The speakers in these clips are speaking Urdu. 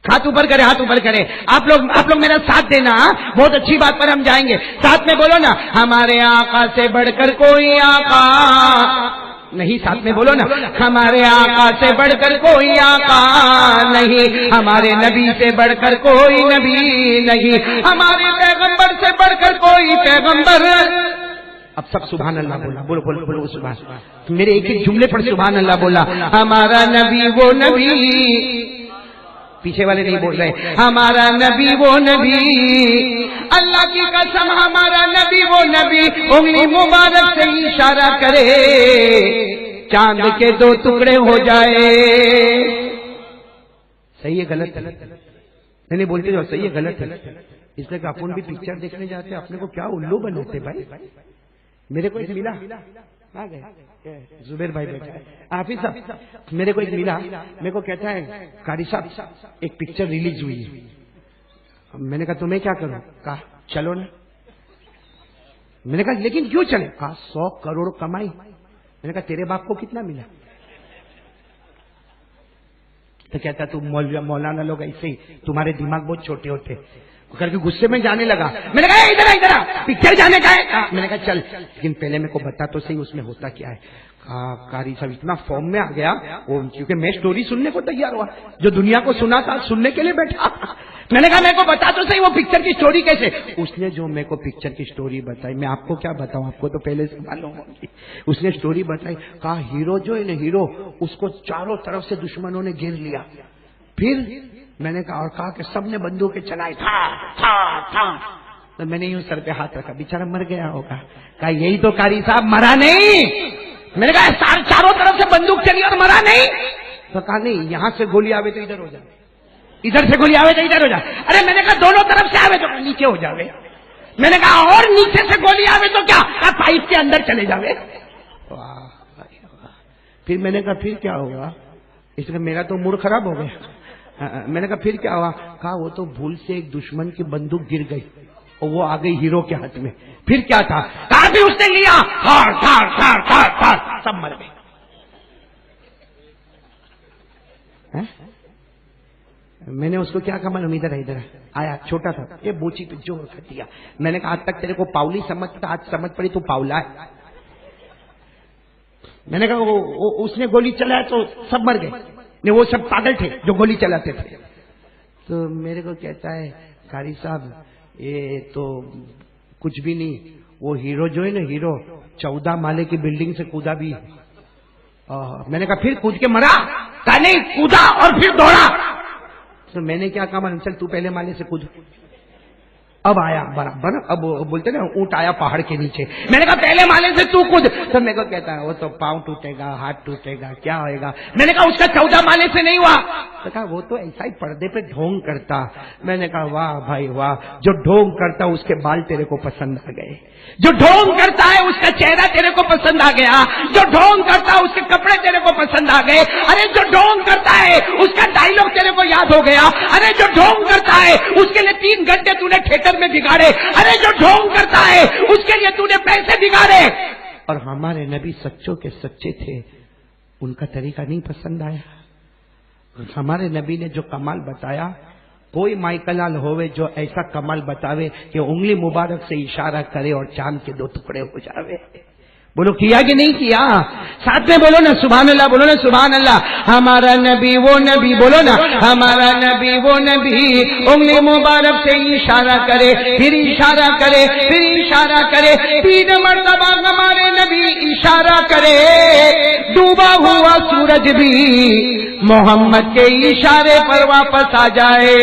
ہاتھ اوپر کرے، ہاتھ اوپر کرے. آپ لوگ میرا ساتھ دینا. بہت اچھی بات پر ہم جائیں گے. ساتھ میں بولو نا، ہمارے آقا سے بڑھ کر کوئی آقا نہیں. ساتھ میں بولو نا، ہمارے آقا سے بڑھ کر کوئی آقا نہیں، ہمارے نبی سے بڑھ کر کوئی نبی نہیں، ہمارے پیغمبر سے بڑھ کر کوئی پیغمبر. اب سب سبحان اللہ بولا. بولو بولو بولو سبحان. میرے ایک ایک جملے پر سبحان اللہ بولا. ہمارا نبی وہ نبی، پیچھے والے نہیں بول رہے، ہمارا نبی وہ نبی، اللہ کی قسم ہمارا نبی وہ نبی، انگلی مبارک سے اشارہ کرے چاند کے 2 ٹکڑے ہو جائے. صحیح ہے غلط؟ نہیں بولتے جو صحیح ہے غلط ہے. اس لیے کہ اپن بھی پکچر دیکھنے جاتے ہیں، اپنے کو کیا الو بناتے بھائی. میرے کو ایک ملا آ گئے زبیر بھائی بیٹھا ہے، حافظ صاحب میرے کو ایک ملا، میرے کو کہتا ہے قاری صاحب ایک پکچر ریلیز ہوئی ہے. میں نے کہا تمہیں کیا کروں؟ کہا چلو نا. میں نے کہا لیکن کیوں چلے؟ کہا 100 کروڑ کمائی. میں نے کہا تیرے باپ کو کتنا ملا؟ تو کہتا تم مولانا لوگ ایسے ہی، تمہارے دماغ بہت چھوٹے ہوتے. کر کے غصے میں جانے لگا. میں نے کہا ادھر پکچر جانے کا ہے. میں نے کہا چل، لیکن پہلے میرے کو بتا تو صحیح اس میں ہوتا کیا ہے. قاری صاحب اتنا فارم میں آ گیا کیونکہ میں سٹوری سننے کو تیار ہوا، جو دنیا کو سنا تھا سننے کے لیے بیٹھا. میں نے کہا میرے کو بتا تو صحیح وہ پکچر کی سٹوری کیسے. اس نے جو میرے کو پکچر کی سٹوری بتائی، میں آپ کو کیا بتاؤں، آپ کو تو پہلے سے معلوم ہوگی. اس نے سٹوری بتائی، کہا ہیرو جو ہے نا ہیرو، اس کو چاروں طرف سے دشمنوں نے گھیر لیا. پھر میں نے کہا اور کہا کہ سب نے بندوقیں چلائی تھا. تو میں نے یوں سر پہ ہاتھ رکھا، بیچارہ مر گیا ہوگا. کہا یہی تو قاری صاحب مرا نہیں. میں نے کہا چاروں طرف سے بندوق چلی اور مرا نہیں. تو کہا نہیں، یہاں سے گولی آوے تو ادھر ہو جائے، ادھر سے گولی آوے تو ادھر ہو جائے. ارے میں نے کہا دونوں طرف سے آوے تو نیچے ہو جاوے. میں نے کہا اور نیچے سے گولی آوے تو کیا؟ پائپ کے اندر چلے جاوے. پھر میں نے کہا پھر کیا ہوگا؟ اس میں میرا تو موڈ خراب ہو گیا. میں نے کہا پھر کیا ہوا؟ کہا وہ تو بھول سے ایک دشمن کی بندوق گر گئی اور وہ آ گئی ہیرو کے ہاتھ میں. پھر کیا تھا؟ کہا بھی اس نے لیا، سب مر گئے. میں نے اس کو کیا کہا معلوم، ادھر آیا چھوٹا تھا، یہ بوچی پہ جوڑ کر دیا. میں نے کہا آج تک تیرے کو پاؤلی سمجھتا، آج سمجھ پڑی تو پاؤلا ہے. میں نے کہا اس نے گولی چلایا تو سب مر گئے. نہیں وہ سب پاگل تھے جو گولی چلاتے تھے. تو میرے کو کہتا ہے قاری صاحب یہ تو کچھ بھی نہیں، وہ ہیرو جو ہے نا ہیرو 14 مالے کی بلڈنگ سے کودا بھی. میں نے کہا پھر کود کے مرا؟ کہا نہیں، کودا اور پھر دوڑا. تو میں نے کیا کہا چل تو پہلے مالے سے کود. اب آیا برابر، اب بولتے نا اونٹ آیا پہاڑ کے نیچے. میں نے کہا پہلے مالے سے تو کود. تو میرے کو کہتا ہے وہ تو پاؤں ٹوٹے گا، ہاتھ ٹوٹے گا، کیا ہوئے گا. میں نے کہا اس کا 14 مالے سے نہیں ہوا. تو کہا وہ تو ایسا ہی پردے پہ ڈھونگ کرتا. میں نے کہا واہ بھائی واہ، جو ڈھونگ کرتا اس کے بال تیرے کو پسند آ گئے، جو ڈھونگ کرتا ہے اس کا چہرہ تیرے کو پسند آ گیا، جو ڈھونگ کرتا ہے اس کے کپڑے تیرے کو پسند آ گئے. ارے جو ڈھونگ کرتا ہے اس کا ڈائلگ تیرے کو یاد ہو گیا. ارے جو ڈھونگ کرتا ہے اس کے لیے 3 گھنٹے تو نے تھیٹر میں بگاڑے. ارے جو ڈھونگ کرتا ہے اس کے لیے تو نے پیسے بگاڑے. اور ہمارے نبی سچوں کے سچے تھے، ان کا طریقہ نہیں پسند آیا. ہمارے نبی نے جو کمال بتایا، کوئی مائیکلال ہوئے جو ایسا کمال بتاوے کہ انگلی مبارک سے اشارہ کرے اور چاند کے 2 ٹکڑے ہو جاوے. بولو کیا کہ نہیں کیا؟ ساتھ میں بولو نا سبحان اللہ، بولو نا سبحان اللہ. ہمارا نبی وہ نبی، بولو نا ہمارا نبی وہ نبی، انگلی مبارک سے اشارہ کرے، پھر اشارہ کرے، پھر اشارہ کرے. 3 مرتبہ ہمارے نبی اشارہ کرے، ڈوبا ہوا سورج بھی محمد کے اشارے پر واپس آ جائے.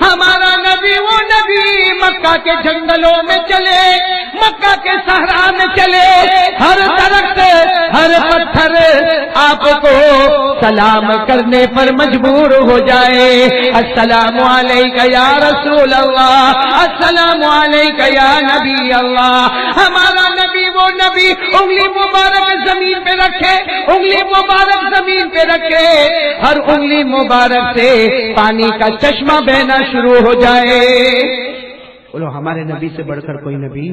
ہمارا نبی وہ نبی مکہ کے جنگلوں میں چلے، مکہ کے صحرا میں چلے، ہر درخت ہر پتھر آپ کو سلام کرنے پر مجبور ہو جائے. السلام علیکہ یا رسول اللہ، السلام علیکہ یا نبی اللہ. ہمارا نبی وہ نبی انگلی مبارک زمین پہ رکھے، انگلی مبارک زمین پہ رکھے، ہر انگلی مبارک سے پانی کا چشمہ بہنا شروع ہو جائے. بولو ہمارے نبی سے بڑھ کر کوئی نبی.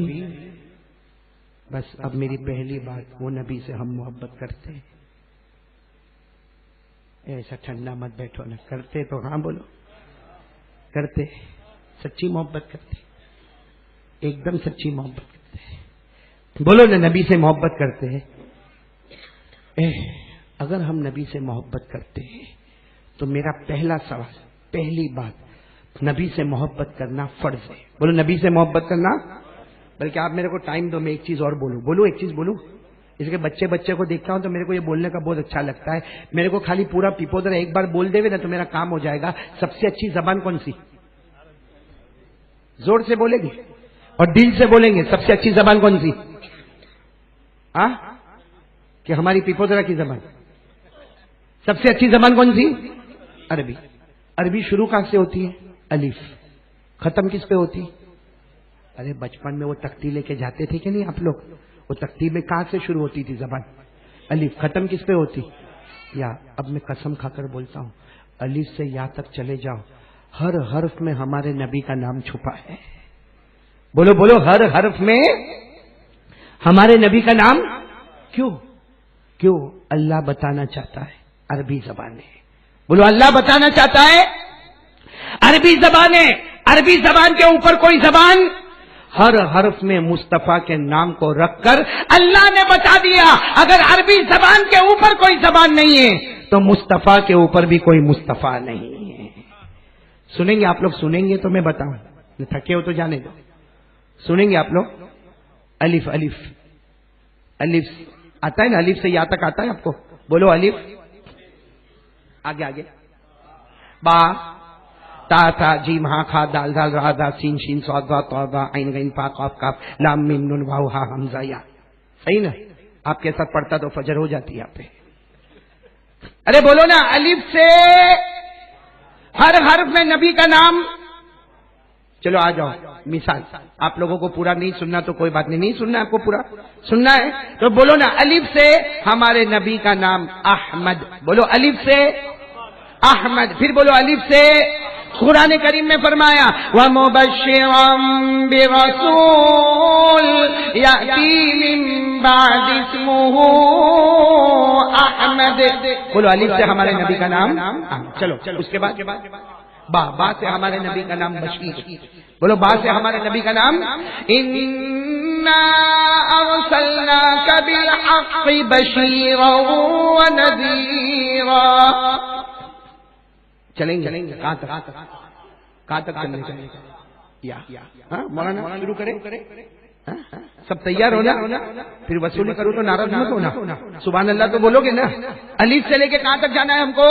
بس اب میری پہلی بات، وہ نبی سے ہم محبت کرتے ہیں. ایسا ٹھنڈا مت بیٹھو نا، کرتے تو ہاں بولو، کرتے سچی محبت کرتے، ایک دم سچی محبت کرتے، بولو نا نبی سے محبت کرتے ہیں۔ اگر ہم نبی سے محبت کرتے ہیں تو میرا پہلا سوال، پہلی بات، نبی سے محبت کرنا فرض ہے۔ بولو نبی سے محبت کرنا، بلکہ آپ میرے کو ٹائم دو، میں ایک چیز اور بولوں، ایک چیز بولوں، اس کے بچے کو دیکھتا ہوں تو میرے کو یہ بولنے کا بہت اچھا لگتا ہے، میرے کو خالی پورا پیپودر ایک بار بول دے نا تو میرا کام ہو جائے گا۔ سب سے اچھی زبان کون سی؟ زور سے بولیں گے اور دل سے بولیں گے، سب سے اچھی زبان کون سی؟ کہ ہماری پیپودرا کی زبان سب سے اچھی زبان کون سی؟ عربی۔ عربی شروع کہاں سے ہوتی ہے؟ الف۔ ختم کس پہ ہوتی؟ ارے بچپن میں وہ تختی لے کے جاتے تھے کہ نہیں آپ لوگ؟ وہ تختی میں کہاں سے شروع ہوتی تھی زبان؟ الف۔ ختم کس پہ ہوتی؟ یا۔ اب میں قسم کھا کر بولتا ہوں، الف سے یا تک چلے جاؤ، ہر حرف میں ہمارے نبی کا نام چھپا ہے۔ بولو بولو، ہر حرف میں ہمارے نبی کا نام۔ کیوں؟ اللہ بتانا چاہتا ہے، عربی زبان ہے۔ بولو اللہ بتانا چاہتا ہے، عربی زبان ہے۔ عربی زبان کے اوپر کوئی زبان، ہر حرف میں مصطفیٰ کے نام کو رکھ کر اللہ نے بتا دیا، اگر عربی زبان کے اوپر کوئی زبان نہیں ہے تو مصطفیٰ کے اوپر بھی کوئی مصطفیٰ نہیں ہے۔ سنیں گے آپ لوگ؟ سنیں گے تو میں بتاؤں، تھکے ہو تو جانے دو۔ سنیں گے آپ لوگ؟ الف الف الف آتا ہے نا؟ الف سے یا تک آتا ہے آپ کو؟ بولو الف، آگے با، تا تا جیم ہا کھا دال دال را دا سین شین صاد ضاد طا ضا عین غین فا قاف کاف لام میم نون واو ہا حمزہ یا۔ صحیح نا؟ آپ کے ساتھ پڑھتا تو فجر ہو جاتی ہے آپ پہ۔ ارے بولو نا، الف سے ہر حرف میں نبی کا نام۔ چلو آ جاؤ، مثال آپ لوگوں کو پورا نہیں سننا تو کوئی بات نہیں سننا، آپ کو پورا سننا ہے تو بولو نا، الف سے ہمارے نبی کا نام احمد۔ بولو الف سے احمد۔ پھر بولو الف سے، قرآن کریم میں فرمایا وَمُبَشِّرًا بِرَسُولٍ يَأْتِي مِن بَعْدِ اسْمُهُ احمد۔ بولو الف سے ہمارے نبی کا نام۔ چلو اس کے بعد با سے ہمارے نبی کا نام بشیر۔ بولو با سے ہمارے نبی کا نام اِنَّا أَرْسَلْنَاكَ بِالْحَقِّ بَشِيرًا وَنَذِيرًا۔ چلیں گے کہاں تک چلنے چاہیے؟ مولانا شروع کریں؟ سب تیار ہونا؟ پھر وصولی کروں تو ناراض مت ہونا، سبحان اللہ تو بولو گے نا۔ الف سے لے کے کہاں تک جانا ہے ہم کو؟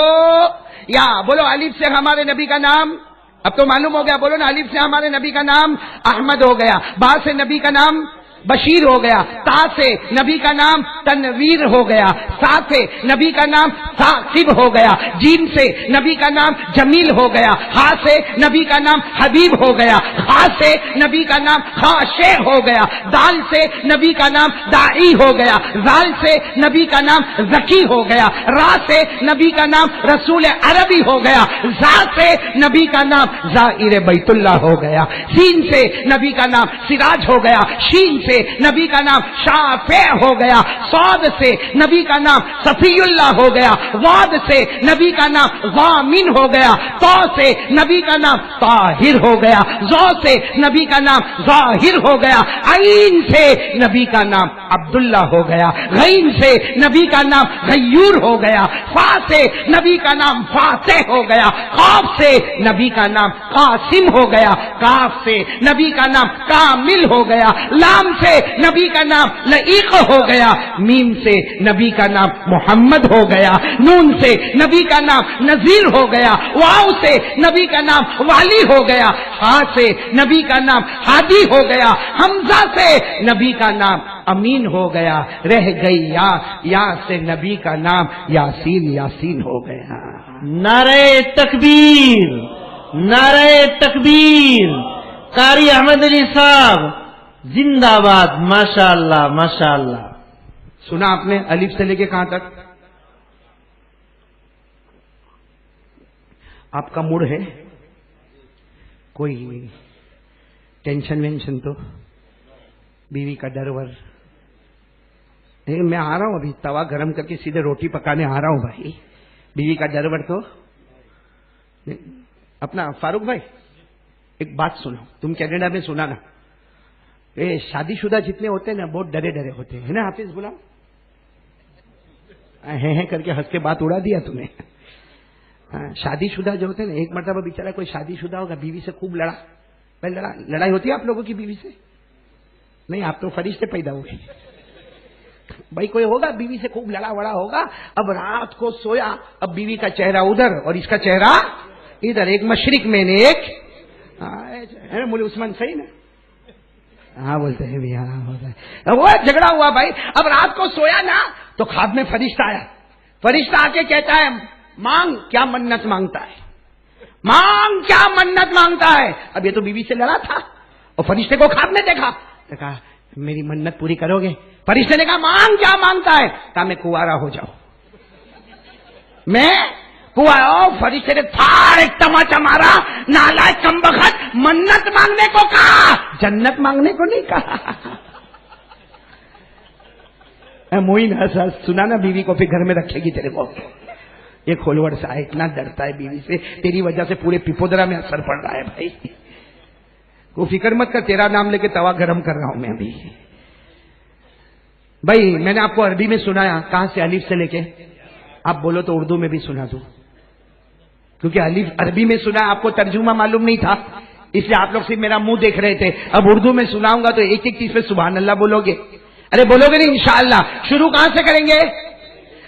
یا بولو الف سے ہمارے نبی کا نام، اب تو معلوم ہو گیا۔ بولو نا، الف سے ہمارے نبی کا نام احمد ہو گیا، با سے نبی کا نام بشیر ہو گیا، تا سے نبی کا نام تنویر ہو گیا، سا سے نبی کا نام ثاقب ہو گیا، جیم سے نبی کا نام جمیل ہو گیا، ہا سے نبی کا نام حبیب ہو گیا، خا سے نبی کا نام خاشع ہو گیا، دال سے نبی کا نام داعی ہو گیا، زال سے نبی کا نام زکی ہو گیا، را سے نبی کا نام رسول عربی ہو گیا، زا سے نبی کا نام زائر بیت اللہ ہو گیا، سین سے نبی کا نام سراج ہو گیا، شین سے نبی کا نام شافع ہو گیا، صاد سے نبی کا نام صفی اللہ ہو گیا، واد سے نبی کا نام ضامن ہو گیا، تو سے نبی کا نام طاہر ہو گیا، زو سے نبی کا نام ظاہر ہو گیا، عین سے نبی کا نام عبداللہ ہو گیا، غین سے نبی کا نام غیور ہو گیا، فا سے نبی کا نام فاتح ہو گیا، قاف سے نبی کا نام قاسم ہو گیا، کاف سے نبی کا نام کامل ہو گیا، لام سے نبی کا نام لئیق ہو گیا، میم سے نبی کا نام محمد ہو گیا، نون سے نبی کا نام نذیر ہو گیا، واو سے نبی کا نام والی ہو گیا، ہا سے نبی کا نام ہادی ہو گیا، حمزہ سے نبی کا نام امین ہو گیا، رہ گئی یا سے نبی کا نام یاسین ہو گیا۔ نعرہ تکبیر، نعرہ تکبیر، قاری احمد علی صاحب زندہ باد، ماشاء اللہ ماشاء اللہ۔ سنا آپ نے الف سے لے کے کہاں تک؟ آپ کا موڈ ہے کوئی ٹینشن وینشن تو؟ بیوی کا ڈر ور؟ میں آ رہا ہوں ابھی، توا گرم کر کے سیدھے روٹی پکانے آ رہا ہوں بھائی، بیوی کا ڈر ور تو اپنا فاروق بھائی ایک بات سنو، تم کینیڈا میں سنا نا، یہ شادی شدہ جتنے ہوتے ہیں نا بہت ڈرے ڈرے ہوتے ہیں نا. حافظ بلاؤ ہیں کر کے ہنس کے بات اڑا دیا تم نے. شادی شدہ جو ہوتے ہیں نا، ایک مرتبہ بیچارہ کوئی شادی شدہ ہوگا، بیوی سے خوب لڑا. پہلے لڑائی ہوتی ہے آپ لوگوں کی بیوی سے؟ نہیں، آپ تو فرشتے پیدا ہوئے. بھائی کوئی ہوگا بیوی سے خوب لڑا وڑا ہوگا. اب رات کو سویا، اب بیوی کا چہرہ ادھر اور اس کا چہرہ ادھر، ایک مشرق میں نے ایک مولی عثمان صحیح نا؟ ہاں بولتے ہیں بھی، ہاں ہوتا ہے. وہ جھگڑا ہوا بھائی. اب رات کو سویا نا تو خواب میں فرشتہ آیا. فرشتہ آ کے کہتا ہے مانگ، کیا منت مانگتا ہے؟ مانگ، کیا منت مانگتا ہے؟ اب یہ تو بیوی سے لڑا تھا اور فرشتے کو خواب میں دیکھا، کہا میری منت پوری کرو گے؟ فرشتے نے کہا مانگ، کیا مانگتا ہے؟ کہا میں کنوارا ہو جاؤں. میں کنوارا. فرشتے نے پھاڑ ایک تماچا مارا، نالائق کمبخت، منت مانگنے کو کہا، جنت مانگنے کو نہیں کہا. موئن سنا نا بیوی کو پھر گھر میں رکھے گی تیرے کو. یہ کھولوڑ سا اتنا ڈرتا ہے بیوی سے، تیری وجہ سے پورے پپودرا میں اثر پڑ رہا ہے بھائی. کو فکر مت کر، تیرا نام لے کے توا گرم کر رہا ہوں میں ابھی. بھائی میں نے آپ کو عربی میں سنایا، کہاں سے؟ الف سے لے کے. آپ بولو تو اردو میں بھی سنا دوں، کیونکہ الف عربی میں سنا، آپ کو ترجمہ معلوم نہیں تھا، اس لیے آپ لوگ صرف میرا منہ دیکھ رہے تھے. اب اردو میں سناؤں گا تو ایک ایک چیز پہ سبحان اللہ بولو گے. ارے بولو گے نہیں انشاءاللہ. شروع کہاں سے کریں گے؟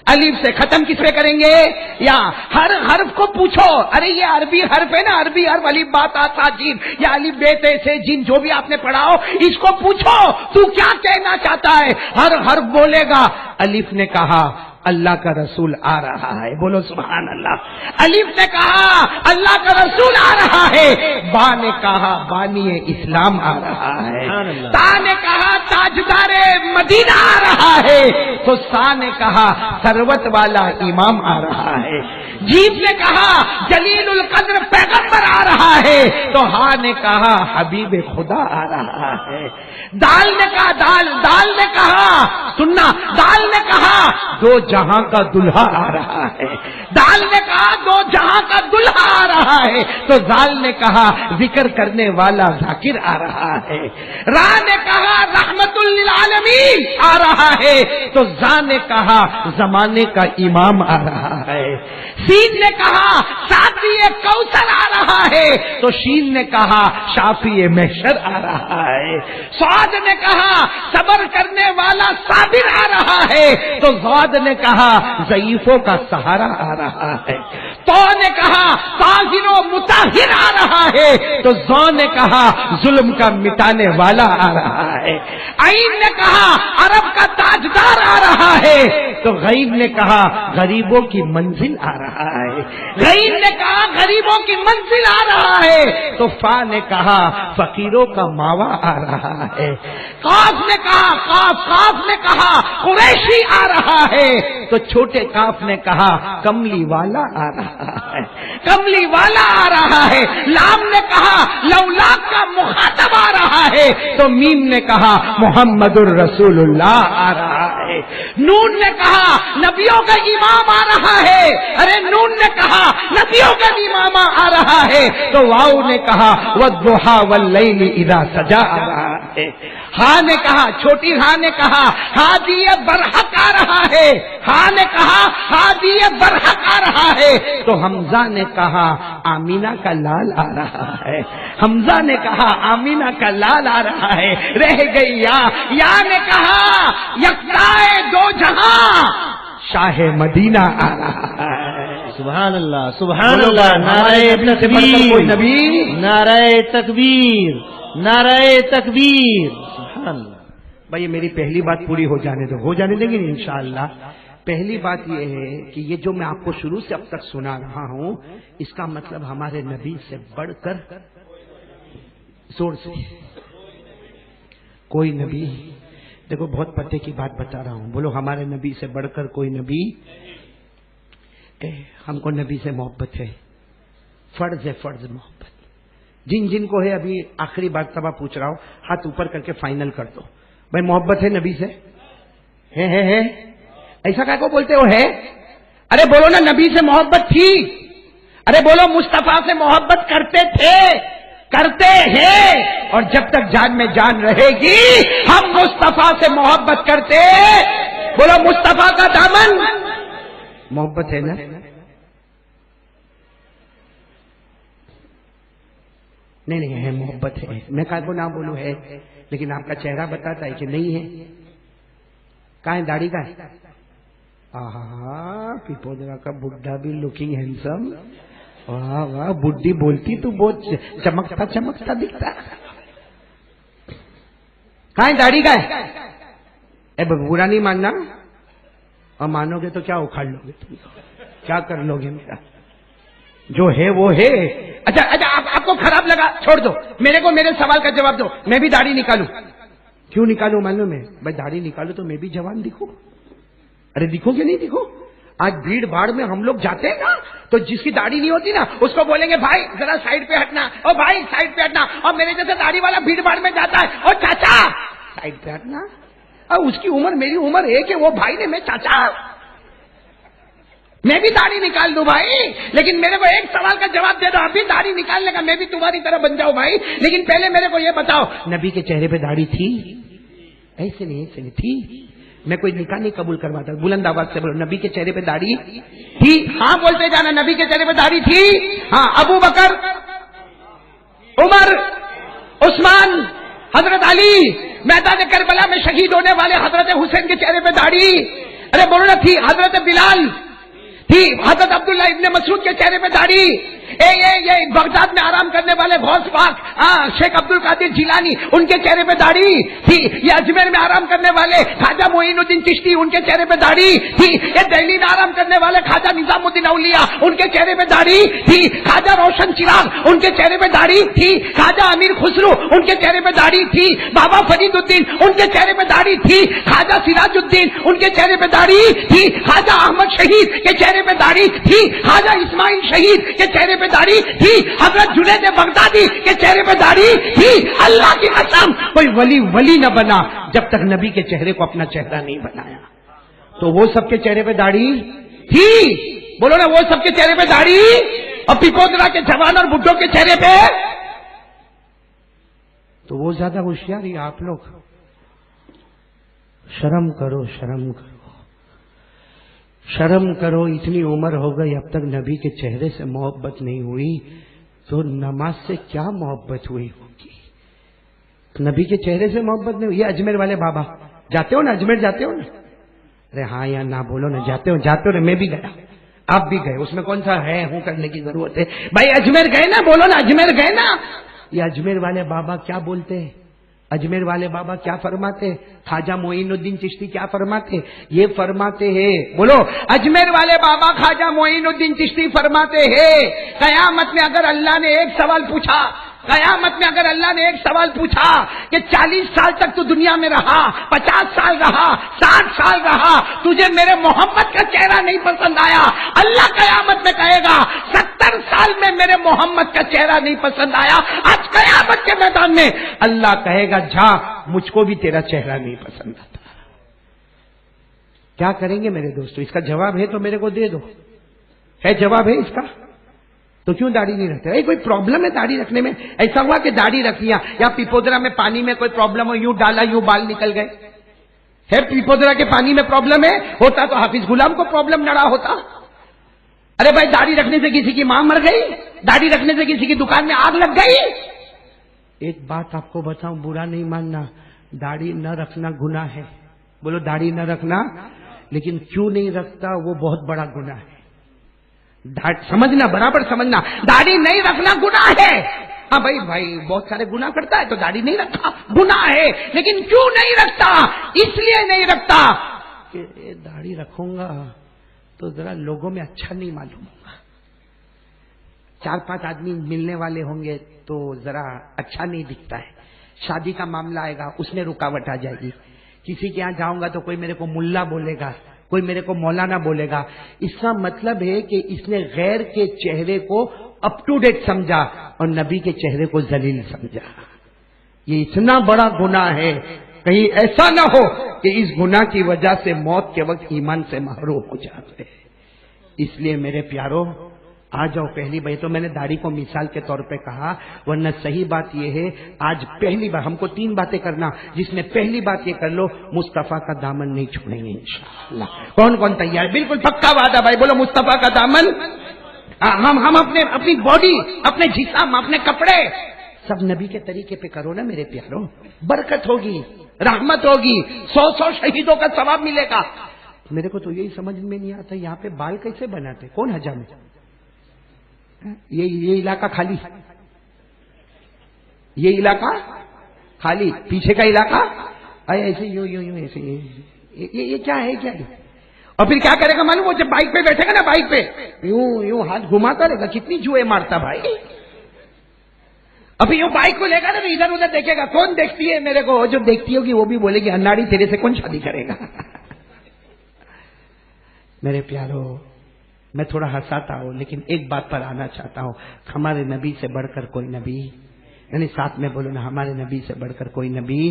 الف سے. ختم کس پہ کریں گے؟ یا ہر حرف کو پوچھو، ارے یہ عربی حرف ہے نا، عربی حرف الف با تا ثا جیم، یا الف بے تے سے جیم، جو بھی آپ نے پڑھا ہو اس کو پوچھو تو کیا کہنا چاہتا ہے. ہر حرف بولے گا. الف نے کہا اللہ کا رسول آ رہا ہے، بولو سبحان اللہ. الف نے کہا اللہ کا رسول آ رہا ہے. با نے کہا بانی اسلام آ رہا ہے. تا نے کہا تاجدار مدینہ آ رہا ہے. تو سا نے کہا ثروت والا امام آ رہا ہے. جیم نے کہا جلیل القدر پیغمبر آ رہا ہے. تو ہا نے کہا حبیب خدا آ رہا ہے. دال نے کہا دال نے کہا سننا، دال نے کہا دو جہاں کا دلہا آ رہا ہے. دال نے کہا دو جہاں کا دلہا آ رہا ہے. تو زال نے کہا ذکر کرنے والا ذاکر آ رہا ہے. را نے کہا رحمت للعالمین آ رہا ہے. تو زا نے کہا زمانے کا امام آ رہا ہے. سین نے کہا ساتھی کوثر آ رہا ہے. تو شین نے کہا شافی محشر آ رہا ہے. سعد نے کہا صبر کرنے والا صابر آ رہا ہے. تو زاد نے کہا ضعیفوں کا سہارا آ رہا ہے. تو نے کہا طاہر و مطہر آ رہا ہے. تو زو نے کہا ظلم کا مٹانے والا آ رہا ہے. عین نے کہا عرب کا تاجدار آ رہا ہے. تو غیب نے کہا غریبوں کی منزل آ رہا ہے. غیب نے کہا غریبوں کی منزل آ رہا ہے. تو فا نے کہا فقیروں کا ماوا آ رہا ہے. قاف نے کہا قاف نے کہا قریشی آ رہا ہے. تو چھوٹے کاف نے کہا کملی والا آ رہا ہے. کملی والا آ رہا ہے. لام نے کہا لولاک کا مخاطب آ رہا ہے. تو میم نے کہا محمد الرسول اللہ آ رہا ہے. نون نے کہا نبیوں کا امام آ رہا ہے. ارے نون نے کہا نبیوں کا امام آ رہا ہے. تو واؤ نے کہا والضحی واللیل اذا سجا آ رہا ہے. ہاں نے کہا چھوٹی ہاں نے کہا ہادی برحق آ رہا ہے. ہاں نے کہا ہادی برحق آ رہا ہے. تو حمزہ نے کہا آمینہ کا لال آ رہا ہے. حمزہ نے کہا آمینہ کا لال آ رہا ہے. رہ گئی یا نے کہا یکتائے دو جہاں شاہ مدینہ آ رہا ہے. سبحان اللہ سبحان اللہ. نعرہ تکبیر، نبی نعرہ تکبیر، نعرہ تکبیر. سبحان اللہ. بھائی میری پہلی بات پوری ہو جانے دو، ہو جانے دیں گے انشاءاللہ. پہلی بات یہ ہے کہ یہ جو میں آپ کو شروع سے اب تک سنا رہا ہوں، اس کا مطلب ہمارے نبی سے بڑھ کر زور سے کوئی نبی. دیکھو بہت پتے کی بات بتا رہا ہوں، بولو ہمارے نبی سے بڑھ کر کوئی نبی. ہم کو نبی سے محبت ہے، فرض ہے، فرض محبت. جن کو ہے ابھی آخری بار تبا پوچھ رہا ہوں، ہاتھ اوپر کر کے فائنل کر دو. بھائی محبت ہے نبی سے؟ ہے ایسا کیا کو بولتے ہو ہے؟ ارے بولو نا نبی سے محبت تھی. ارے بولو مصطفیٰ سے محبت کرتے تھے, کرتے ہیں, اور جب تک جان میں جان رہے گی ہم مصطفیٰ سے محبت کرتے. بولو مصطفیٰ کا دامن محبت ہے نا. نہیں ہے, محبت ہے. میں کہا کو نہ بولوں ہے, لیکن آپ کا چہرہ بتاتا ہے کہ نہیں ہے. کہاں ہے داڑھی کا ہے؟ پیپودرا کا بڈھا بھی لوکنگ ہینڈسم. واہ واہ, بڈھی بولتی تو بہت چمکتا چمکتا دکھتا. کہاں ہے داڑھی کا ہے؟ اے برا نہیں ماننا, اور مانو گے تو کیا اکھاڑ لو گے تم, کیا کر لو گے میرا جو ہے وہ ہے. اچھا آپ کو خراب لگا چھوڑ دو, میرے کو میرے سوال کا جواب دو. میں بھی داڑھی نکالوں. کیوں نکالوں معلوم ہے بھائی؟ داڑھی نکالوں تو میں بھی جوان دکھوں. ارے دکھو کہ نہیں دکھو؟ آج بھیڑ بھاڑ میں ہم لوگ جاتے ہیں نا, تو جس کی داڑھی نہیں ہوتی نا اس کو بولیں گے بھائی ذرا سائڈ پہ ہٹنا, اور بھائی سائڈ پہ ہٹنا. اور میرے جیسے داڑھی والا بھیڑ بھاڑ میں جاتا ہے, اور چاچا سائڈ پہ ہٹنا. اور اس کی عمر میری عمر ایک ہے, وہ بھائی نے میں چاچا, میں بھی داڑھی نکال دوں بھائی, لیکن میرے کو ایک سوال کا جواب دے دو. ابھی داڑھی نکالنے کا میں بھی تمہاری طرح بن جاؤں بھائی, لیکن پہلے میرے کو یہ بتاؤ نبی کے چہرے پہ داڑھی تھی؟ ایسے نہیں تھی. میں کوئی نکاح نہیں قبول کرواتا. بلند آواز سے بولو, نبی کے چہرے پہ داڑھی تھی؟ ہاں بولتے جانا. نبی کے چہرے پہ داڑھی تھی. ہاں, ابو بکر, عمر, عثمان, حضرت علی, میدان کربلا میں شہید ہونے والے حضرت حسین کے چہرے پہ داڑھی, ارے بولو نا, تھی. حضرت بلال تھی. حضرت عبداللہ ابن مسعود کے چہرے پہ داڑھی. یہ بغداد میں آرام کرنے والے غوث پاک شیخ عبد القادر جیلانی, ان کے چہرے پہ داڑھی تھی. یہ اجمیر میں آرام کرنے والے خواجہ معین الدین چشتی, ان کے چہرے پہ داڑھی تھی. یہ دہلی میں آرام کرنے والے خواجہ نظام الدین اولیاء, ان کے چہرے پہ داڑھی تھی. خواجہ روشن چراغ, ان کے چہرے پہ داڑھی تھی. خواجہ امیر خسرو, ان کے چہرے پہ داڑھی تھی. بابا فرید الدین, ان کے چہرے پہ داڑھی تھی. خواجہ سراج الدین, ان کے چہرے پہ داڑھی تھی. خواجہ احمد شہید کے چہرے پہ داڑھی تھی. خواجہ اسماعیل شہید کے چہرے پہ داڑھی تھی. حضرت جنید بغدادی کے چہرے پہ داڑھی تھی. اللہ کی قسم کوئی ولی نہ بنا جب تک نبی کے چہرے کو اپنا چہرہ نہیں بنایا. تو وہ سب کے چہرے پہ داڑھی تھی. بولو نا, وہ سب کے چہرے پہ داڑھی, اور پیپودرا کے جوان اور بڈھوں کے چہرے پہ. تو وہ زیادہ ہوشیار ہی آپ لوگ. شرم کرو, شرم کرو, شرم کرو. اتنی عمر ہو گئی اب تک نبی کے چہرے سے محبت نہیں ہوئی, تو نماز سے کیا محبت ہوئی ہوگی؟ نبی کے چہرے سے محبت نہیں ہوئی. یہ اجمیر والے بابا جاتے ہو نا, اجمیر جاتے ہو نا؟ ارے ہاں یا نہ بولو نا, جاتے ہو. میں بھی گیا, آپ بھی گئے, اس میں کون سا ہے ہوں کرنے کی ضرورت ہے بھائی؟ اجمیر گئے نا, بولو نا اجمیر گئے نا. یہ اجمیر والے بابا کیا بولتے ہیں؟ اجمیر والے بابا کیا فرماتے؟ خواجہ معین الدین چشتی کیا فرماتے؟ یہ فرماتے ہیں, بولو, اجمیر والے بابا خواجہ معین الدین چشتی فرماتے ہیں, قیامت میں اگر اللہ نے ایک سوال پوچھا, قیامت میں اگر اللہ نے ایک سوال پوچھا کہ 40 سال تک تو دنیا میں رہا, 50 سال رہا, 60 سال رہا, تجھے میرے محمد کا چہرہ نہیں پسند آیا, اللہ قیامت میں کہے گا 70 سال میں میرے محمد کا چہرہ نہیں پسند آیا. آج قیامت کے میدان میں اللہ کہے گا جا, مجھ کو بھی تیرا چہرہ نہیں پسند آتا. کیا کریں گے میرے دوستو؟ اس کا جواب ہے تو میرے کو دے دو. ہے جواب ہے اس کا؟ تو کیوں داڑھی نہیں رکھتے؟ کوئی پرابلم ہے داڑھی رکھنے میں؟ ایسا ہوا کہ داڑھی رکھ لیا, یا پیپودرا میں پانی میں کوئی پرابلم ہو, یوں ڈالا یوں بال نکل گئے؟ ہے پیپودرا کے پانی میں پرابلم ہے؟ ہوتا تو حافظ غلام کو پرابلم نہ رہا ہوتا. ارے بھائی, داڑھی رکھنے سے کسی کی ماں مر گئی؟ داڑھی رکھنے سے کسی کی دکان میں آگ لگ گئی؟ ایک بات آپ کو بتاؤں, برا نہیں ماننا, داڑھی نہ رکھنا گناہ ہے. بولو, داڑھی نہ رکھنا, لیکن کیوں نہیں رکھتا وہ بہت بڑا گناہ ہے. سمجھنا, برابر سمجھنا, داڑھی نہیں رکھنا گناہ ہے. ہاں بھائی بہت سارے گناہ کرتا ہے تو داڑھی نہیں رکھتا, گناہ ہے. لیکن کیوں نہیں رکھتا؟ اس لیے نہیں رکھتا کہ داڑھی رکھوں گا تو ذرا لوگوں میں اچھا نہیں معلوم ہوگا, 4-5 آدمی ملنے والے ہوں گے تو ذرا اچھا نہیں دکھتا ہے. شادی کا معاملہ آئے گا, اس میں رکاوٹ آ جائے گی. کسی کے یہاں جاؤں گا تو کوئی میرے کو ملا بولے گا, کوئی میرے کو مولانا بولے گا. اس کا مطلب ہے کہ اس نے غیر کے چہرے کو اپ ٹو ڈیٹ سمجھا اور نبی کے چہرے کو ذلیل سمجھا. یہ اتنا بڑا گناہ ہے, کہیں ایسا نہ ہو کہ اس گناہ کی وجہ سے موت کے وقت ایمان سے محروم ہو جاتے. اس لیے میرے پیاروں آ جاؤ پہلی بار. تو میں نے داڑھی کو مثال کے طور پہ کہا, ورنہ صحیح بات یہ ہے آج پہلی بار ہم کو 3 باتیں کرنا, جس میں پہلی بات یہ کر لو مصطفیٰ کا دامن نہیں چھوڑیں گے انشاءاللہ. کون کون تیار؟ بالکل پکا وعدہ بھائی, بولو مصطفیٰ کا دامن. ہم اپنی باڈی, اپنے جسم, اپنے کپڑے سب نبی کے طریقے پہ کرو نا میرے پیاروں, برکت ہوگی, رحمت ہوگی, 100 شہیدوں کا ثواب ملے گا. میرے کو تو یہی سمجھ میں نہیں آتا یہاں پہ بال کیسے بناتے, کون حجام ہے؟ یہ علاقہ خالی, یہ علاقہ خالی, پیچھے کا علاقہ ایسے یوں ایسے. یہ کیا ہے, کیا ہے؟ اور پھر کیا کرے گا معلوم, وہ جب بائک پہ بیٹھے گا نا, بائک پہ یوں ہاتھ گھماتا رہے گا, کتنی جوئے مارتا بھائی. ابھی یوں بائک کو لے گا نا تو ادھر ادھر دیکھے گا, کون دیکھتی ہے میرے کو, جو دیکھتی ہوگی وہ بھی بولے گی اناڑی تیرے سے کون شادی کرے گا. میرے پیارو میں تھوڑا ہنساتا ہوں لیکن ایک بات پر آنا چاہتا ہوں, ہمارے نبی سے بڑھ کر کوئی نبی, یعنی ساتھ میں بولو نا, ہمارے نبی سے بڑھ کر کوئی نبی.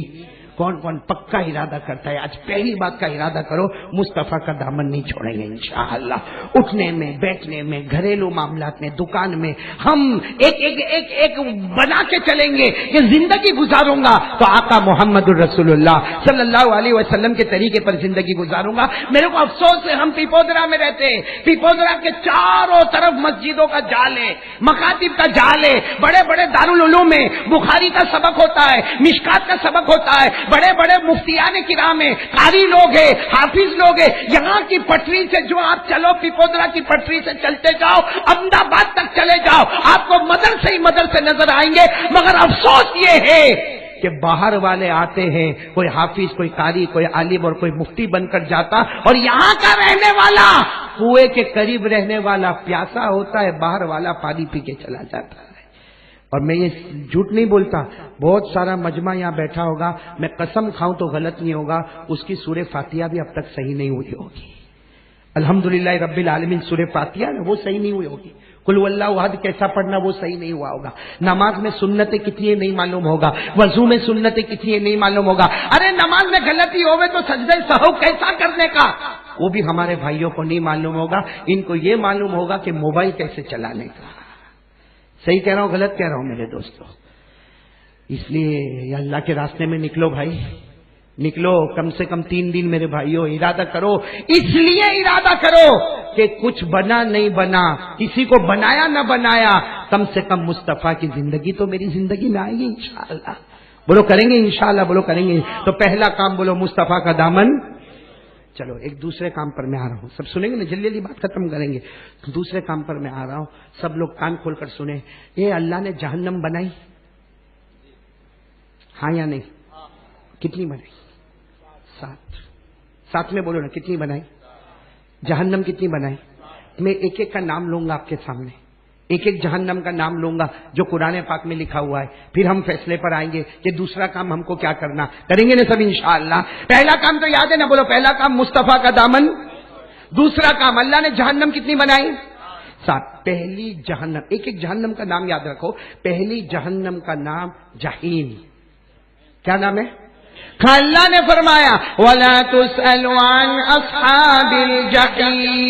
کون کون پکا ارادہ کرتا ہے آج پہلی بات کا ارادہ کرو, مصطفیٰ کا دامن نہیں چھوڑیں گے انشاءاللہ. اٹھنے میں, بیٹھنے میں, گھریلو معاملات میں, دکان میں, ہم ایک بنا کے چلیں گے کہ زندگی گزاروں گا تو آقا محمد الرسول اللہ صلی اللہ علیہ وسلم کے طریقے پر زندگی گزاروں گا. میرے کو افسوس ہے ہم پیپودرا میں رہتے ہیں, پیپودرا کے چاروں طرف مسجدوں کا جال ہے, مکاتب کا جال ہے, بڑے بڑے دارالعلوم میں بخاری کا سبق ہوتا ہے, مشکات کا سبق ہوتا ہے, بڑے بڑے مفتیان کرام ہیں, قاری لوگ ہیں, حافظ لوگ ہیں. یہاں کی پٹری سے جو آپ چلو, پیپودرا کی پٹری سے چلتے جاؤ, احمد آباد تک چلے جاؤ, آپ کو مدرسے ہی مدرسے نظر آئیں گے. مگر افسوس یہ ہے کہ باہر والے آتے ہیں, کوئی حافظ, کوئی قاری, کوئی عالم اور کوئی مفتی بن کر جاتا, اور یہاں کا رہنے والا, کنویں کے قریب رہنے والا پیاسا ہوتا ہے, باہر والا پانی پی کے چلا جاتا ہے. اور میں یہ جھوٹ نہیں بولتا, بہت سارا مجمع یہاں بیٹھا ہوگا, میں قسم کھاؤں تو غلط نہیں ہوگا, اس کی سورہ فاتحہ بھی اب تک صحیح نہیں ہوئی ہوگی. الحمدللہ رب العالمین, سورہ فاتحہ وہ صحیح نہیں ہوئی ہوگی. قل واللہ احد کیسا پڑھنا وہ صحیح نہیں ہوا ہوگا. نماز میں سنتیں کتنی نہیں معلوم ہوگا, وضو میں سنتیں کتنی نہیں معلوم ہوگا. ارے نماز میں غلطی ہوئے تو سجدہ سہو کیسا کرنے کا وہ بھی ہمارے بھائیوں کو نہیں معلوم ہوگا. ان کو یہ معلوم ہوگا کہ موبائل کیسے چلانے کا. صحیح کہہ رہا ہوں غلط کہہ رہا ہوں میرے دوستوں؟ اس لیے اللہ کے راستے میں نکلو بھائی, نکلو. کم سے کم 3 دن میرے بھائیوں ارادہ کرو, اس لیے ارادہ کرو کہ کچھ بنا نہیں بنا, کسی کو بنایا نہ بنایا, کم سے کم مصطفیٰ کی زندگی تو میری زندگی میں آئے گی انشاءاللہ. بولو کریں گے انشاءاللہ, بولو کریں گے. تو پہلا کام بولو مصطفیٰ کا دامن. چلو ایک دوسرے کام پر میں آ رہا ہوں, سب سنیں گے نا, جلدی جلدی بات ختم کریں گے. دوسرے کام پر میں آ رہا ہوں, سب لوگ کان کھول کر سنیں. یہ اللہ نے جہنم بنائی, ہاں یا نہیں؟ کتنی بنائی؟ 7 میں بولو نا, کتنی بنائی؟ جہنم کتنی بنائی؟ میں ایک ایک کا نام لوں گا آپ کے سامنے, ایک ایک جہنم کا نام لوں گا جو قرآن پاک میں لکھا ہوا ہے. پھر ہم فیصلے پر آئیں گے کہ دوسرا کام ہم کو کیا کرنا. کریں گے نا سب انشاءاللہ؟ پہلا کام تو یاد ہے نا, بولو پہلا کام مصطفیٰ کا دامن. دوسرا کام اللہ نے جہنم کتنی بنائی؟ 7. پہلی جہنم, ایک ایک جہنم کا نام یاد رکھو. پہلی جہنم کا نام جہیم. کیا نام ہے؟ اللہ نے فرمایا وَلَا تُسْأَلُ عَنْ أَصْحَابِ الْجَحِيمِ.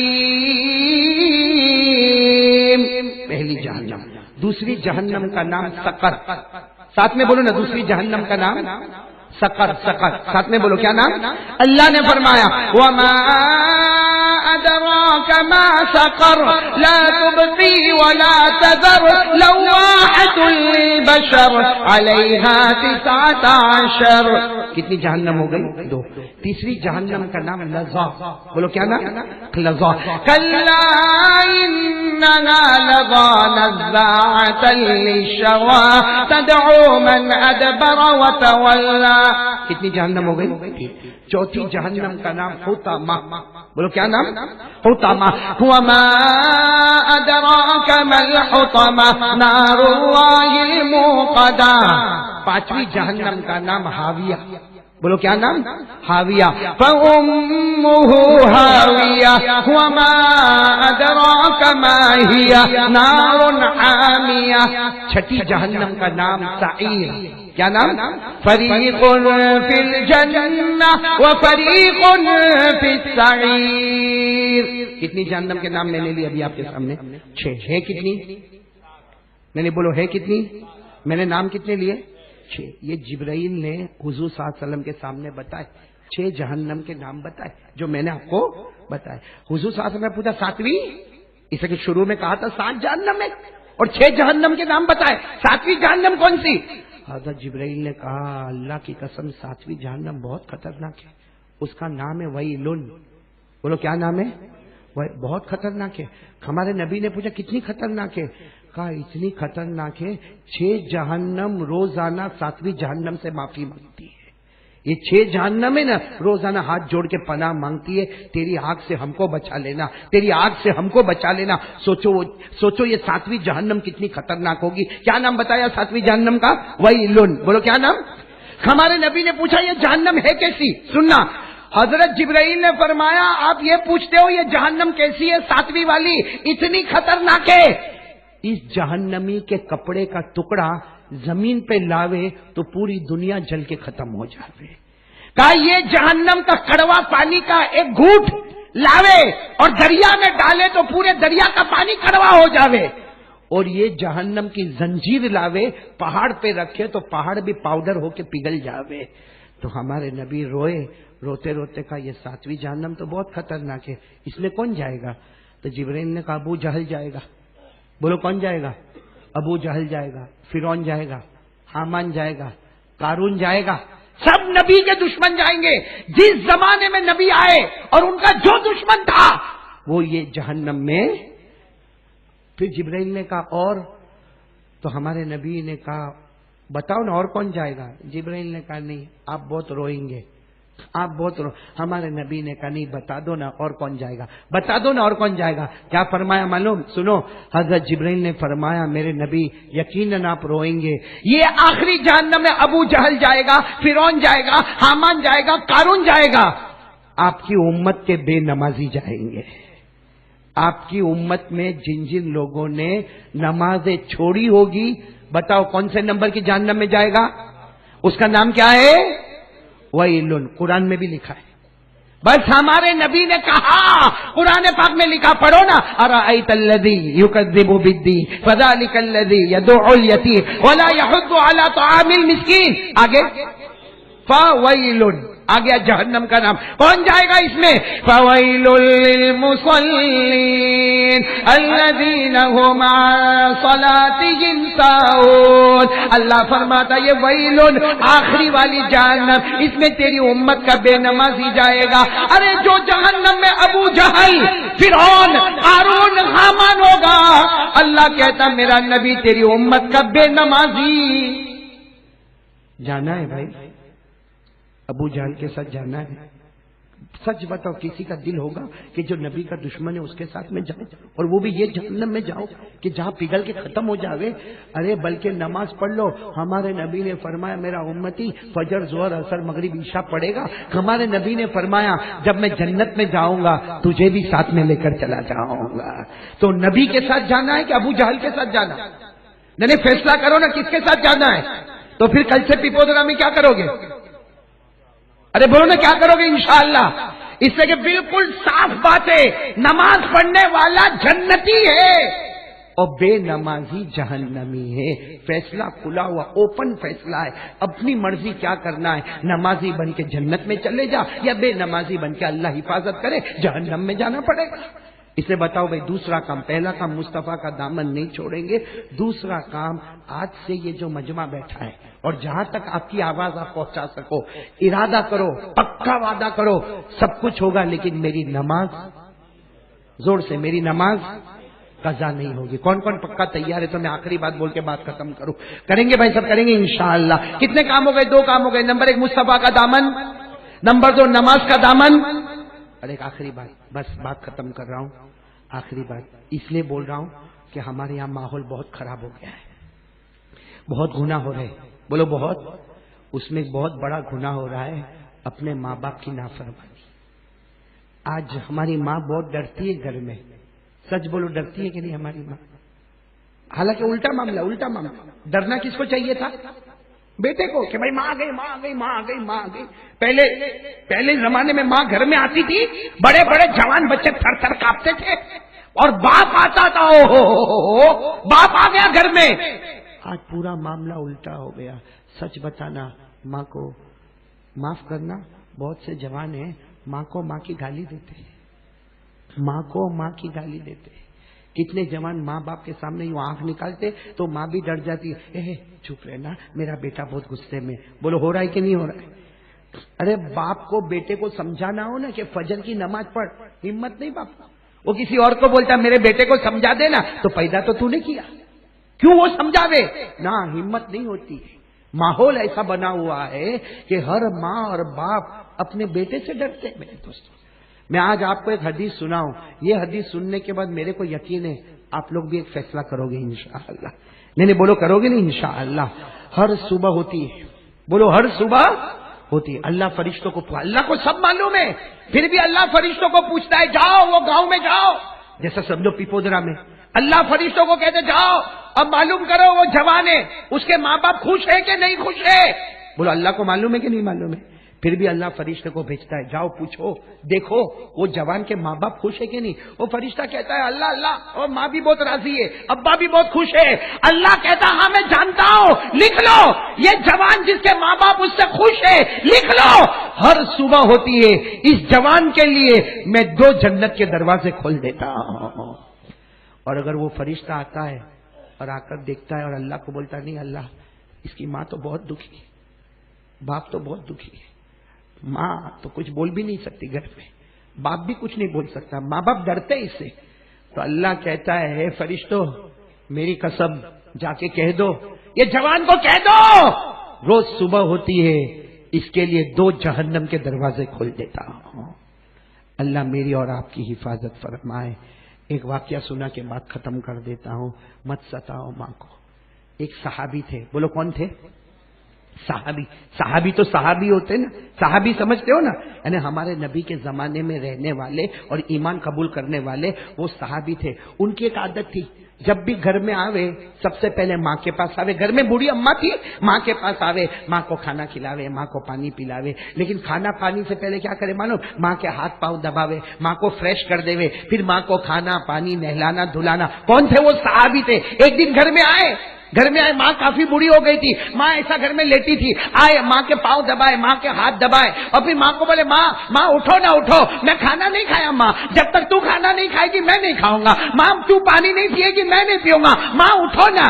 پہلی جہنم. دوسری جہنم کا نام سقر. ساتھ میں بولو نا, دوسری جہنم کا نام سقر. ساتھ میں بولو کیا نام؟ اللہ نے فرمایا وَمَا أَدْرَاكَ مَا سَقَرُ لَا تُبْقِي وَلَا تَذَرُ لَوَّاحَةٌ لِلْبَشَرِ عَلَيْهَا 19. کتنی جہنم ہو گئی؟ 2. تیسری جہنم کا نام لظا. بولو کیا نام؟ لظا. كَلَّا إِنَّهَا لَظَىٰ نَزَّاعَةً لِلشَّوَىٰ تَدْعُو مَنْ أَدْبَرَ وَتَوَلَّىٰ. کتنی جہنم ہو گئی؟ 4. جہنم کا نام حطامہ. بولو کیا نام؟ حطامہ. وَمَا أَدْرَاكَ مَا الْحُطَمَةُ نَارُ اللَّهِ الْمُوقَدَةُ. 5. جہنم کا نام حاویہ. بولو کیا نام؟ حاویہ. فَأُمُّهُ هَاوِيَةٌ وَمَا أَدْرَاكَ مَا هِيَ نَارٌ حَامِيَةٌ. ثانیہ، چھٹی جہنم کا نام سعیر. کیا نام؟ فریق فی الجنہ وفریق فی السعیر. کتنی جہنم کے نام میں نے لی ابھی آپ کے سامنے؟ 6. ہے کتنی؟ میں نے بولو ہے کتنی؟ میں نے نام کتنے لیے؟ 6. یہ جبرائیل نے حضور صلی اللہ علیہ وسلم کے سامنے بتائے. 6 جہنم کے نام بتائے جو میں نے آپ کو بتائے. حضور صلی اللہ علیہ وسلم نے پوچھا 7ویں؟ اس لیے کہ شروع میں کہا تھا 7 جہنم ہے اور 6 جہنم کے نام بتائے. 7ویں جہنم کون سی؟ حضرت جبرائیل نے کہا اللہ کی قسم 7ویں جہنم بہت خطرناک ہے. اس کا نام ہے ویلن. بولو کیا نام ہے؟ بہت خطرناک ہے. ہمارے نبی نے پوچھا کتنی خطرناک ہے؟ کہا اتنی خطرناک ہے 6 جہنم روزانہ 7ویں جہنم سے معافی مانگتی ہے. یہ 6 جہنم ہے نا، روزانہ ہاتھ جوڑ کے پناہ مانگتی ہے تیری آگ سے ہم کو بچا لینا، تیری آگ سے ہم کو بچا لینا. سوچو یہ 7ویں جہنم کتنی خطرناک ہوگی. کیا نام بتایا 7ویں جہنم کا؟ ویلن. بولو کیا نام؟ ہمارے نبی نے پوچھا یہ جہنم ہے کیسی؟ سننا، حضرت جبرائیل نے فرمایا آپ یہ پوچھتے ہو یہ جہنم کیسی ہے 7ویں والی؟ اتنی خطرناک ہے اس جہنمی کے کپڑے کا ٹکڑا زمین پہ لاوے تو پوری دنیا جل کے ختم ہو جاوے. کہا یہ جہنم کا کڑوا پانی کا ایک گھوٹ لاوے اور دریا میں ڈالے تو پورے دریا کا پانی کڑوا ہو جاوے. اور یہ جہنم کی زنجیر لاوے پہاڑ پہ رکھے تو پہاڑ بھی پاؤڈر ہو کے پگھل جاوے. تو ہمارے نبی روئے، روتے روتے کہا یہ 7ویں جہنم تو بہت خطرناک ہے، اس میں کون جائے گا؟ تو جبرائیل نے کہا ابو جہل جائے گا. بولو کون جائے گا؟ ابو جہل جائے گا، فرعون جائے گا، حامان جائے گا، قارون جائے گا. سب نبی کے دشمن جائیں گے. جس زمانے میں نبی آئے اور ان کا جو دشمن تھا وہ یہ جہنم میں. پھر جبرائیل نے کہا اور؟ تو ہمارے نبی نے کہا بتاؤ نا اور کون جائے گا؟ جبرائیل نے کہا نہیں آپ بہت روئیں گے، آپ بہت ہمارے نبی نے کہا نہیں بتا دو نا اور کون جائے گا، بتا دو نا اور کون جائے گا. کیا فرمایا معلوم؟ سنو، حضرت جبرائیل نے فرمایا میرے نبی یقیناً آپ روئیں گے. یہ آخری جہنم میں ابو جہل جائے گا، فرعون جائے گا، حامان جائے گا، قارون جائے گا. آپ کی امت کے بے نمازی جائیں گے. آپ کی امت میں جن جن لوگوں نے نمازیں چھوڑی ہوگی، بتاؤ کون سے نمبر کی جہنم میں جائے گا؟ اس کا نام کیا ہے؟ ویلن. قرآن میں بھی لکھا ہے. بس ہمارے نبی نے کہا، قرآن پاک میں لکھا پڑھو نا، ارأیت الذی یکذب بالدین فذلک الذی یدعو الیتیم ولا یحض علی طعام المسکین. آگے فویلن، آ گیا جہنم کا نام. کون جائے گا اس میں؟ فویل للمصلین الذین هم عن صلاتهم ساہون. اللہ فرماتا یہ ویلن آخری والی جہنم، اس میں تیری امت کا بے نمازی جائے گا. ارے جو جہنم میں ابو جہل، فرعون، قارون، حامان ہوگا، اللہ کہتا میرا نبی تیری امت کا بے نمازی جانا ہے. بھائی ابو جہل کے ساتھ جانا ہے؟ سچ بتاؤ کسی کا دل ہوگا کہ جو نبی کا دشمن ہے اس کے ساتھ میں جاؤ اور وہ بھی یہ جہنم میں جاؤ کہ جہاں پگھل کے ختم ہو جاوے؟ ارے بلکہ نماز پڑھ لو. ہمارے نبی نے فرمایا میرا امتی فجر، ظہر، عصر، مغرب، عشاء پڑھے گا. ہمارے نبی نے فرمایا جب میں جنت میں جاؤں گا تجھے بھی ساتھ میں لے کر چلا جاؤں گا. تو نبی کے ساتھ جانا ہے کہ ابو جہل کے ساتھ جانا؟ نہیں فیصلہ کرو نا کس کے ساتھ جانا ہے. تو پھر کل سے پیپودرا میں کیا کرو گے؟ ارے بولو نا کیا کرو گے انشاءاللہ؟ اس سے کہ بالکل صاف بات ہے، نماز پڑھنے والا جنتی ہے اور بے نمازی جہنمی ہے. فیصلہ کھلا ہوا اوپن فیصلہ ہے. اپنی مرضی کیا کرنا ہے، نمازی بن کے جنت میں چلے جا یا بے نمازی بن کے اللہ حفاظت کرے جہنم میں جانا پڑے گا. اسے بتاؤ بھائی دوسرا کام، پہلا کام مصطفیٰ کا دامن نہیں چھوڑیں گے. دوسرا کام آج سے یہ جو مجمع بیٹھا ہے اور جہاں تک آپ کی آواز آپ پہنچا سکو، ارادہ کرو، پکا وعدہ کرو، سب کچھ ہوگا لیکن میری نماز، زور سے میری نماز قضا نہیں ہوگی. کون کون پکا تیار ہے؟ تو میں آخری بات بول کے بات ختم کروں. کریں گے بھائی سب کریں گے انشاءاللہ. کتنے کام ہو گئے؟ 2 کام ہو گئے. نمبر 1 مصطفیٰ کا دامن، نمبر 2 نماز کا دامن. اور ایک آخری بات، بس بات ختم کر رہا ہوں. آخری بات اس لیے بول رہا ہوں کہ ہمارے یہاں ماحول بہت خراب ہو گیا ہے. بہت گناہ ہو رہے. بولو بہت. اس میں بہت بڑا گناہ ہو رہا ہے اپنے ماں باپ کی نافرمانی. آج ہماری ماں بہت ڈرتی ہے گھر میں. سچ بولو ڈرتی ہے کہ نہیں ہماری ماں؟ حالانکہ الٹا معاملہ. ڈرنا کس کو چاہیے تھا؟ بیٹے کو کہ بھائی ماں آ گئی. پہلے زمانے میں ماں گھر میں آتی تھی، بڑے بڑے جوان بچے تھر تھر کانپتے تھے، اور باپ آتا تھا، باپ آ گیا گھر میں. آج پورا معاملہ الٹا ہو گیا. سچ بتانا، ماں کو معاف کرنا. بہت سے جوان ہیں ماں کو ماں کی گالی دیتے ہیں، ماں کو ماں کی گالی دیتے ہیں. کتنے جوان ماں باپ کے سامنے یوں آنکھ نکالتے تو ماں بھی ڈر جاتی ہے، چپ رہنا میرا بیٹا بہت غصے میں. بولو ہو رہا ہے کہ نہیں ہو رہا ہے؟ ارے باپ کو بیٹے کو سمجھانا ہو نا کہ فجر کی نماز پڑھ، ہمت نہیں باپ. وہ کسی اور کو بولتا میرے بیٹے کو سمجھا دینا، تو پیدا تو نے کیا، کیوں وہ سمجھاوے نہ؟ ہمت نہیں ہوتی. ماحول ایسا بنا ہوا ہے کہ ہر ماں اور باپ اپنے بیٹے سے ڈرتے. میرے دوستوں، میں آج آپ کو ایک حدیث سناؤں. یہ حدیث سننے کے بعد میرے کو یقین ہے آپ لوگ بھی ایک فیصلہ کرو گے انشاءاللہ. نہیں بولو کرو گے نہیں انشاءاللہ. ہر صبح ہوتی ہے، بولو ہر صبح ہوتی ہے. اللہ فرشتوں کو، اللہ کو سب معلوم ہے، پھر بھی اللہ فرشتوں کو پوچھتا ہے جاؤ وہ گاؤں میں جاؤ. جیسا سمجھو پیپودرا میں اللہ فرشتوں کو کہتے جاؤ اب معلوم کرو وہ جوان ہے، اس کے ماں باپ خوش ہے کہ نہیں خوش ہے. بولو اللہ کو معلوم ہے کہ نہیں معلوم ہے؟ پھر بھی اللہ فرشتے کو بھیجتا ہے جاؤ پوچھو دیکھو وہ جوان کے ماں باپ خوش ہے کہ نہیں. وہ فرشتہ کہتا ہے اللہ اور ماں بھی بہت راضی ہے، ابا بھی بہت خوش ہے. اللہ کہتا ہاں میں جانتا ہوں، لکھ لو یہ جوان جس کے ماں باپ اس سے خوش ہے، لکھ لو. ہر صبح ہوتی ہے، اس جوان کے لیے میں 2 جنت کے دروازے کھول دیتا ہوں. اور اگر وہ فرشتہ آتا ہے اور آ کر دیکھتا ہے اور اللہ کو بولتا نہیں اللہ اس کی ماں تو بہت دکھی ہے، باپ تو بہت دکھی ہے، ماں تو کچھ بول بھی نہیں سکتی گھر میں، باپ بھی کچھ نہیں بول سکتا، ماں باپ ڈرتے اس سے. تو اللہ کہتا ہے اے فرشتوں میری قسم جا کے کہہ دو، یہ جوان کو کہہ دو روز صبح ہوتی ہے اس کے لیے 2 جہنم کے دروازے کھول دیتا ہوں. اللہ میری اور آپ کی حفاظت فرمائے. ایک واقعہ سنا کے بعد ختم کر دیتا ہوں. مت ستاؤ ماں کو. ایک صحابی تھے، بولو کون تھے؟ صحابی تو صحابی ہوتے نا، صحابی سمجھتے ہو نا، یعنی ہمارے نبی کے زمانے میں رہنے والے اور ایمان قبول کرنے والے وہ صحابی تھے. ان کی ایک عادت تھی جب بھی گھر میں آوے سب سے پہلے ماں کے پاس آوے. گھر میں بوڑھی اماں تھی، ماں کے پاس آوے، ماں کو کھانا کھلاوے، ماں کو پانی پلاوے. لیکن کھانا پانی سے پہلے کیا کرے معلوم؟ ماں کے ہاتھ پاؤں دباوے، ماں کو فریش کر دے، پھر ماں کو کھانا پانی نہلانا دھلانا. کون تھے وہ صحابی تھے. ایک دن گھر میں آئے، ماں کافی بوڑھی ہو گئی تھی، ماں ایسا گھر میں لیٹی تھی. آئے ماں کے پاؤں دبائے، ماں کے ہاتھ دبائے، اور پھر ماں کو بولے ماں اٹھو نہ اٹھو، میں کھانا نہیں کھایا ماں، جب تک تو کھانا نہیں کھائے گی میں نہیں کھاؤں گا. ماں تو پانی نہیں پیے گی میں نہیں پیوں گا، ماں اٹھو نا.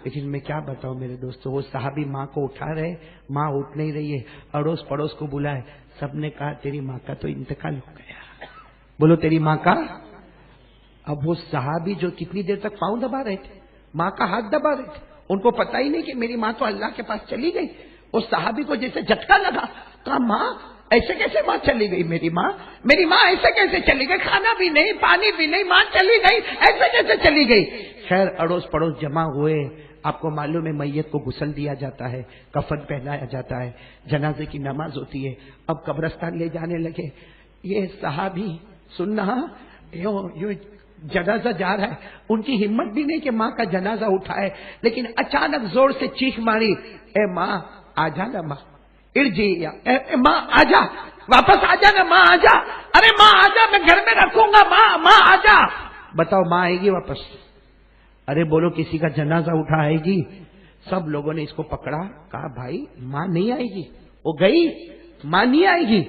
لیکن میں کیا بتاؤں میرے دوستو، وہ صحابی ماں کو اٹھا رہے، ماں اٹھ نہیں رہی ہے. اڑوس پڑوس کو بلائے، سب نے کہا تیری ماں کا تو انتقال ہو گیا. بولو تیری ماں کا. اب وہ صحابی جو کتنی دیر تک پاؤں دبا رہے تھے، ماں کا ہاتھ دبا رہے تھے، ان کو پتا ہی نہیں کہ میری ماں تو اللہ کے پاس چلی گئی. اس صحابی کو جیسے جھٹکا لگا، کہا ماں ایسے کیسے ماں چلی گئی؟ میری ماں ایسے کیسے چلی گئی؟ کھانا بھی نہیں پانی بھی نہیں، ماں چلی گئی ایسے کیسے چلی گئی؟ خیر اڑوس پڑوس جمع ہوئے. آپ کو معلوم ہے میت کو غسل دیا جاتا ہے، کفن پہنایا جاتا ہے، جنازے کی نماز ہوتی ہے. اب قبرستان لے جانے لگے. یہ صحابی سننا یوں جنازہ جا رہا ہے، ان کی ہمت بھی نہیں کہ ماں کا جنازہ اٹھائے، لیکن اچانک زور سے چیخ ماری، اے ماں آ جا نا، ماں ارجی، اے ماں آ جا، واپس آ جا نا، ماں آ جا، ارے ماں آ جا، میں گھر میں رکھوں گا، ماں آ جا. بتاؤ ماں آئے گی واپس؟ ارے بولو کسی کا جنازہ اٹھائے گی؟ سب لوگوں نے اس کو پکڑا، کہا بھائی ماں نہیں آئے گی، وہ گئی ماں نہیں آئے گی.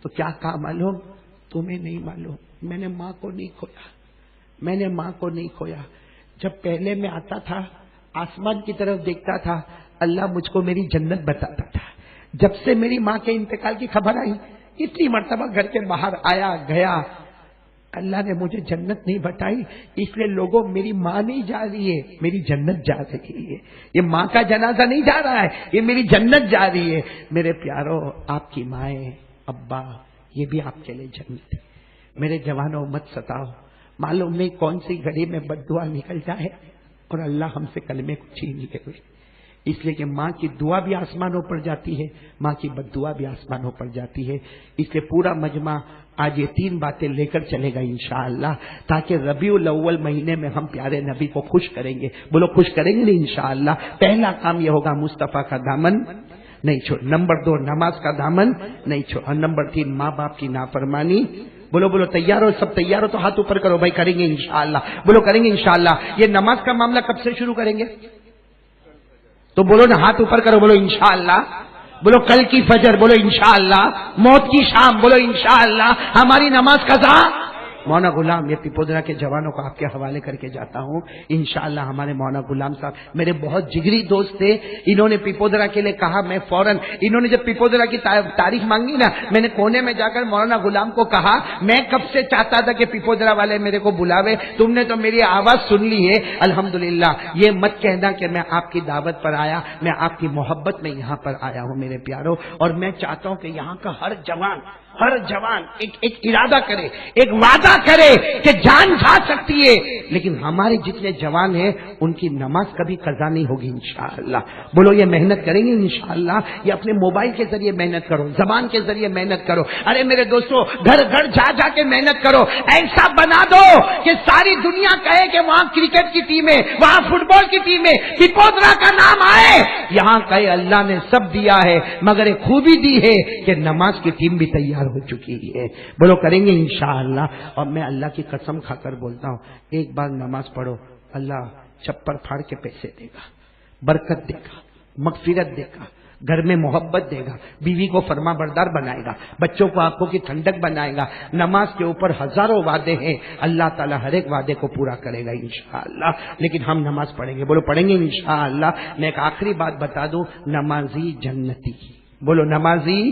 تو کیا کہا معلوم؟ تمہیں نہیں معلوم، میں نے ماں کو نہیں کھویا، میں نے ماں کو نہیں کھویا. جب پہلے میں آتا تھا آسمان کی طرف دیکھتا تھا، اللہ مجھ کو میری جنت بتاتا تھا. جب سے میری ماں کے انتقال کی خبر آئی، اتنی مرتبہ گھر کے باہر آیا گیا، اللہ نے مجھے جنت نہیں بتائی. اس لیے لوگوں میری ماں نہیں جا رہی ہے، میری جنت جا رہی ہے. یہ ماں کا جنازہ نہیں جا رہا ہے، یہ میری جنت جا رہی ہے. میرے پیاروں، آپ کی مائیں ابا یہ بھی آپ کے لیے جنت ہے. میرے جوانوں مت ستاؤ، معلوم نہیں کون سی گھڑی میں بد دعا نکل جائے اور اللہ ہم سے کلمے کو چھین لے ہوئے. اس لیے کہ ماں کی دعا بھی آسمانوں پر جاتی ہے، ماں کی بد دعا بھی آسمانوں پر جاتی ہے. اس لیے پورا مجمع آج یہ 3 باتیں لے کر چلے گا انشاءاللہ، تاکہ ربیع الاول مہینے میں ہم پیارے نبی کو خوش کریں گے. بولو خوش کریں گے نہیں انشاءاللہ. پہلا کام یہ ہوگا مصطفیٰ کا دامن نہیں چھوڑ. نمبر 2 نماز کا دامن نہیں چھوڑ. اور نمبر 3 ماں باپ کی نافرمانی. بولو بولو تیار ہو؟ سب تیار ہو تو ہاتھ اوپر کرو بھائی. کریں گے انشاءاللہ. بولو کریں گے انشاءاللہ. یہ نماز کا معاملہ کب سے شروع کریں گے؟ تو بولو نا، ہاتھ اوپر کرو، بولو انشاءاللہ. بولو کل کی فجر، بولو انشاءاللہ. موت کی شام، بولو انشاءاللہ. ہماری نماز قضا. مولانا غلام، یہ پیپودرا کے جوانوں کو آپ کے حوالے کر کے جاتا ہوں انشاءاللہ. ہمارے مولانا غلام صاحب میرے بہت جگری دوست تھے. انہوں نے پیپودرا کے لیے کہا، میں فوراً انہوں نے جب پیپودرا کی تاریخ مانگی نا، میں نے کونے میں جا کر مولانا غلام کو کہا، میں کب سے چاہتا تھا کہ پیپودرا والے میرے کو بلاوے، تم نے تو میری آواز سن لی ہے الحمدللہ. یہ مت کہنا کہ میں آپ کی دعوت پر آیا، میں آپ کی محبت میں یہاں پر آیا ہوں میرے پیاروں. اور میں چاہتا ہوں کہ یہاں کا ہر جوان ایک ارادہ کرے، ایک وعدہ کرے کہ جان جا سکتی ہے لیکن ہمارے جتنے جوان ہیں ان کی نماز کبھی قضا نہیں ہوگی انشاءاللہ. بولو یہ محنت کریں گے انشاءاللہ. یہ اپنے موبائل کے ذریعے محنت کرو، زبان کے ذریعے محنت کرو. ارے میرے دوستو، گھر گھر جا جا کے محنت کرو. ایسا بنا دو کہ ساری دنیا کہے کہ وہاں کرکٹ کی ٹیم ہے، وہاں فٹ بال کی ٹیم ہے، پیپودرا کا نام آئے. یہاں کہے اللہ نے سب دیا ہے مگر ایک خوبی دی ہے کہ نماز کی ٹیم بھی تیار ہو چکی ہے. بولو کریں گے انشاءاللہ. اور میں اللہ کی قسم کھا کر بولتا ہوں، ایک بار نماز پڑھو، اللہ چپر پھاڑ کے پیسے دے گا، برکت دے گا، مغفرت دے گا، گھر میں محبت دے گا، بیوی کو فرما بردار بنائے گا، بچوں کو آنکھوں کی ٹھنڈک بنائے گا. نماز کے اوپر ہزاروں وعدے ہیں، اللہ تعالیٰ ہر ایک وعدے کو پورا کرے گا انشاءاللہ. لیکن ہم نماز پڑھیں گے. بولو پڑھیں گے انشاءاللہ. میں ایک آخری بات بتا دوں، نمازی جنتی. بولو نمازی.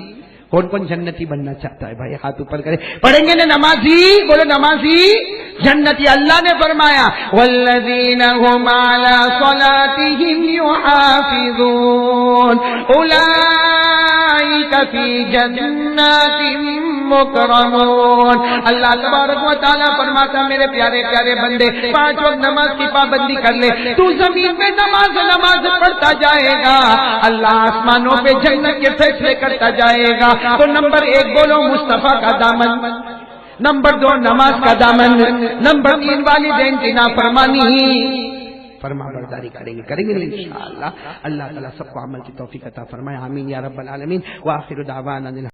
کون کون جنتی بننا چاہتا ہے بھائی؟ ہاتھ اوپر کرے. پڑھیں گے نا نمازی. بولو نمازی جنتی. اللہ نے فرمایا والذین هم علی صلاتهم یحافظون اولئک فی جنات مکرمون. اللہ تبارک و تعالیٰ فرماتا میرے پیارے پیارے بندے 5 وقت نماز کی پابندی کر لے. تو زمین پہ نماز پڑھتا جائے گا، اللہ آسمانوں پہ جنت کے فیصلے کرتا جائے گا. تو نمبر 1 بولو مصطفیٰ کا دامن، نمبر 2 نماز کا دامن، نمبر 3 والدین کی نافرمانی. فرما برداری کریں گے انشاءاللہ. اللہ تعالیٰ سب کو عمل کی توفیق عطا فرمائے. آمین یا رب العالمین. وآخر دعوانا